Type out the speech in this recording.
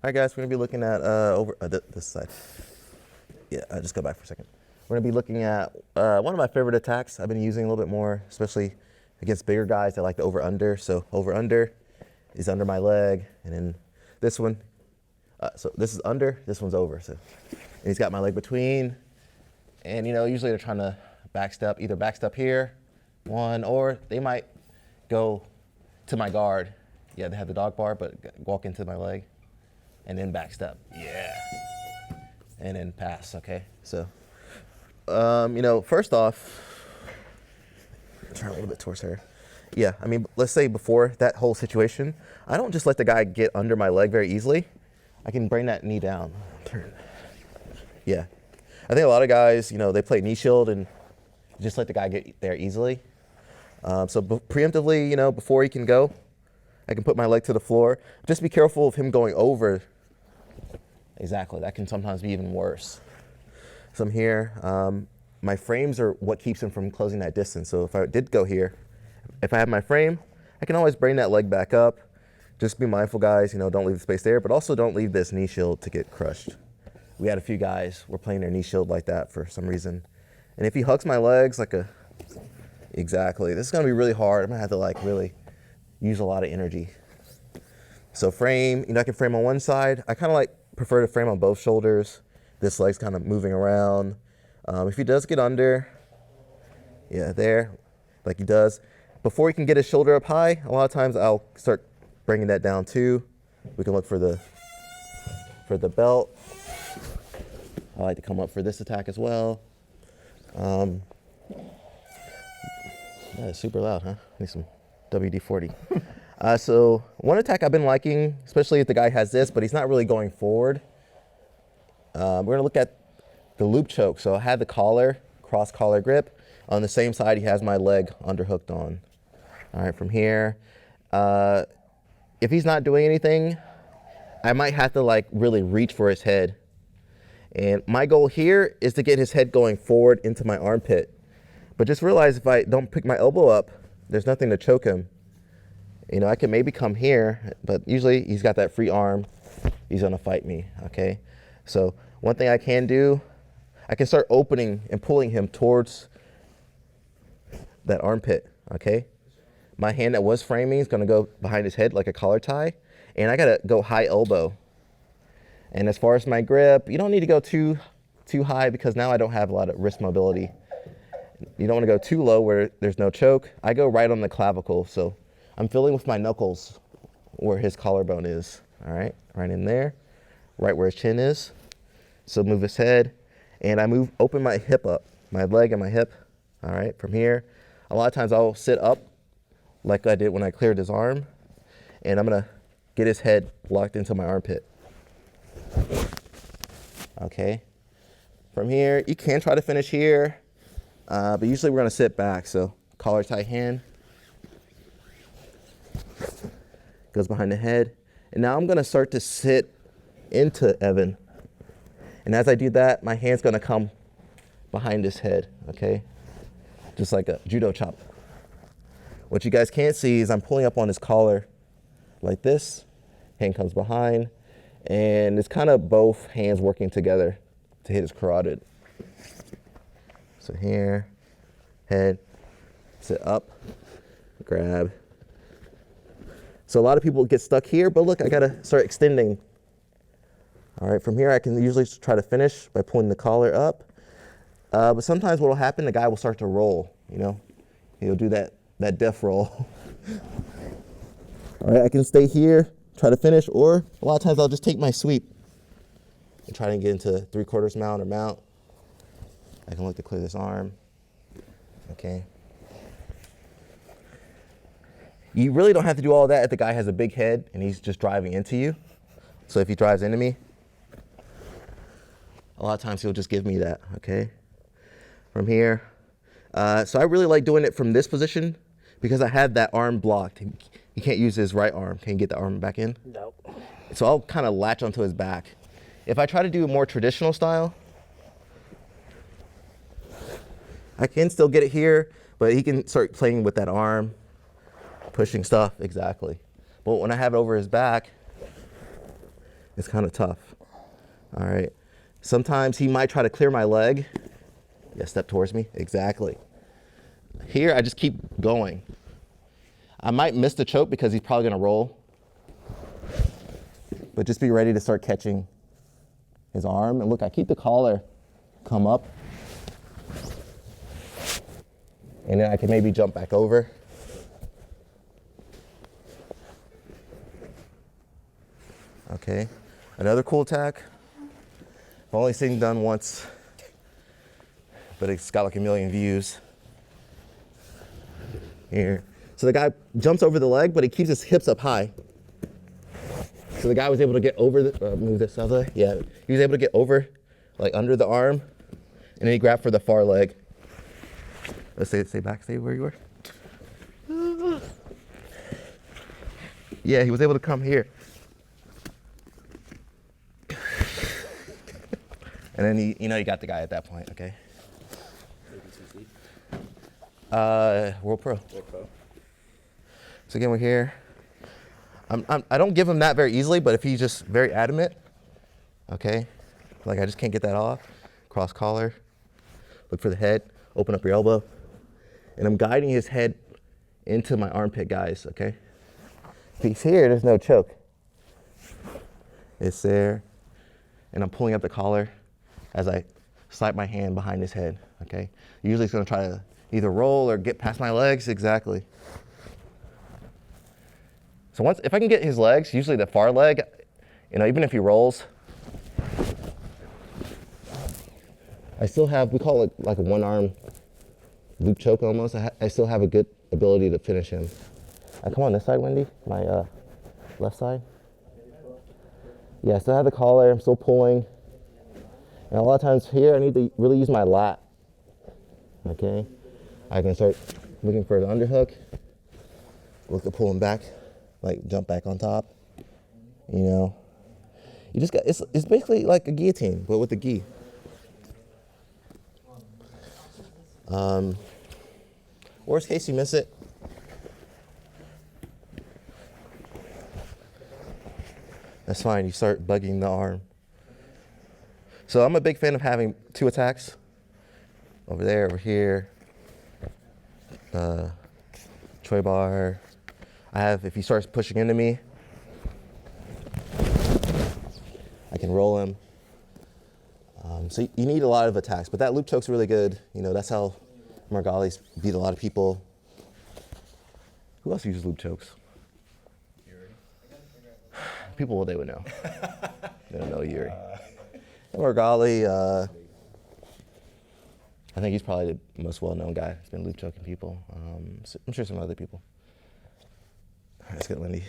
Alright guys, we're going to be looking at this side. Yeah, just go back for a second. We're going to be looking at one of my favorite attacks I've been using a little bit more, especially against bigger guys that like the over-under. So over-under is under my leg, and then this one, so this is under, this one's over. So and he's got my leg between, and usually they're trying to backstep, either backstep here, one, or they might go to my guard. Yeah, they have the dog bar, but walk into my leg. And then backstep, yeah. And then pass, okay? So, first off, turn a little bit towards her. Yeah, I mean, let's say before that whole situation, I don't just let the guy get under my leg very easily. I can bring that knee down. Turn. Yeah. I think a lot of guys, they play knee shield and just let the guy get there easily. So preemptively, before he can go, I can put my leg to the floor. Just be careful of him going over. Exactly, that can sometimes be even worse. So I'm here. My frames are what keeps him from closing that distance. So if I did go here, if I have my frame, I can always bring that leg back up. Just be mindful, guys, don't leave the space there, but also don't leave this knee shield to get crushed. We had a few guys were playing their knee shield like that for some reason. And if he hugs my legs exactly, this is gonna be really hard. I'm gonna have to really use a lot of energy. So frame, I can frame on one side. I kind of prefer to frame on both shoulders. This leg's kind of moving around. If he does get under, yeah, there, like he does. Before he can get his shoulder up high, a lot of times I'll start bringing that down too. We can look for the belt. I like to come up for this attack as well. That is super loud, huh? Need some WD-40. So one attack I've been liking, especially if the guy has this, but he's not really going forward. We're gonna look at the loop choke. So I had the collar, cross collar grip. On the same side, he has my leg underhooked on. All right, from here, if he's not doing anything, I might have to really reach for his head. And my goal here is to get his head going forward into my armpit. But just realize if I don't pick my elbow up, there's nothing to choke him. I can maybe come here, but usually he's got that free arm. He's gonna fight me, okay? So one thing I can do, I can start opening and pulling him towards that armpit, okay? My hand that was framing is gonna go behind his head like a collar tie, and I gotta go high elbow. And as far as my grip, you don't need to go too high because now I don't have a lot of wrist mobility. You don't wanna go too low where there's no choke. I go right on the clavicle, so I'm feeling with my knuckles where his collarbone is, all right? Right in there, right where his chin is. So move his head, and I open my hip up, my leg and my hip, all right? From here, a lot of times I'll sit up like I did when I cleared his arm, and I'm gonna get his head locked into my armpit. Okay, from here, you can try to finish here, but usually we're gonna sit back, so collar tie hand. Goes behind the head. And now I'm gonna start to sit into Evan. And as I do that, my hand's gonna come behind his head, okay? Just like a judo chop. What you guys can't see is I'm pulling up on his collar like this. Hand comes behind. And it's kind of both hands working together to hit his carotid. So here, head, sit up, grab. So a lot of people get stuck here, but look, I gotta start extending. All right, from here I can usually try to finish by pulling the collar up. But sometimes what will happen, the guy will start to roll, He'll do that death roll. All right, I can stay here, try to finish, or a lot of times I'll just take my sweep and try to get into 3/4 mount or mount. I can look to clear this arm, okay? You really don't have to do all that if the guy has a big head and he's just driving into you. So if he drives into me, a lot of times he'll just give me that, okay? From here. So I really like doing it from this position because I have that arm blocked. He can't use his right arm. Can you get the arm back in? No. So I'll kind of latch onto his back. If I try to do a more traditional style, I can still get it here, but he can start playing with that arm. Pushing stuff, exactly. But when I have it over his back, It's kind of tough. All right. Sometimes he might try to clear my leg. Yeah, step towards me. Exactly. Here, I just keep going. I might miss the choke because he's probably going to roll. But just be ready to start catching his arm. And look, I keep the collar come up. And then I can maybe jump back over. Okay. Another cool attack. I've only seen done once, but it's got like a million views. Here. So the guy jumps over the leg, but he keeps his hips up high. So the guy was able to get over the, move this out of the way. Yeah, he was able to get over, like under the arm, and then he grabbed for the far leg. Let's stay back, stay where you were. Yeah, he was able to come here. And then you got the guy at that point, okay? World Pro. World Pro. So again, we're here. I don't give him that very easily, but if he's just very adamant, okay, like I just can't get that off, cross collar, look for the head, open up your elbow, and I'm guiding his head into my armpit, guys, okay? If he's here, there's no choke. It's there, and I'm pulling up the collar as I slide my hand behind his head, okay? Usually he's gonna try to either roll or get past my legs, exactly. So if I can get his legs, usually the far leg, even if he rolls, I still have, we call it like a one-arm loop choke almost. I still have a good ability to finish him. I come on this side, Wendy, my left side. Yeah, I still have the collar, I'm still pulling. And a lot of times here, I need to really use my lat, okay? I can start looking for the underhook, look to pull him back. Like jump back on top, You just got, it's basically like a guillotine, but with a gi. Worst case, you miss it. That's fine, you start bugging the arm. So I'm a big fan of having 2 attacks. Over there, over here. Troy bar. I have, if he starts pushing into me, I can roll him. So you need a lot of attacks, but that loop choke's really good. That's how Margalis beat a lot of people. Who else uses loop chokes? Yuri. People, they would know. They don't know Yuri. Margali, I think he's probably the most well-known guy. He's been loop choking people. I'm sure some other people. All right, let's get Lindy.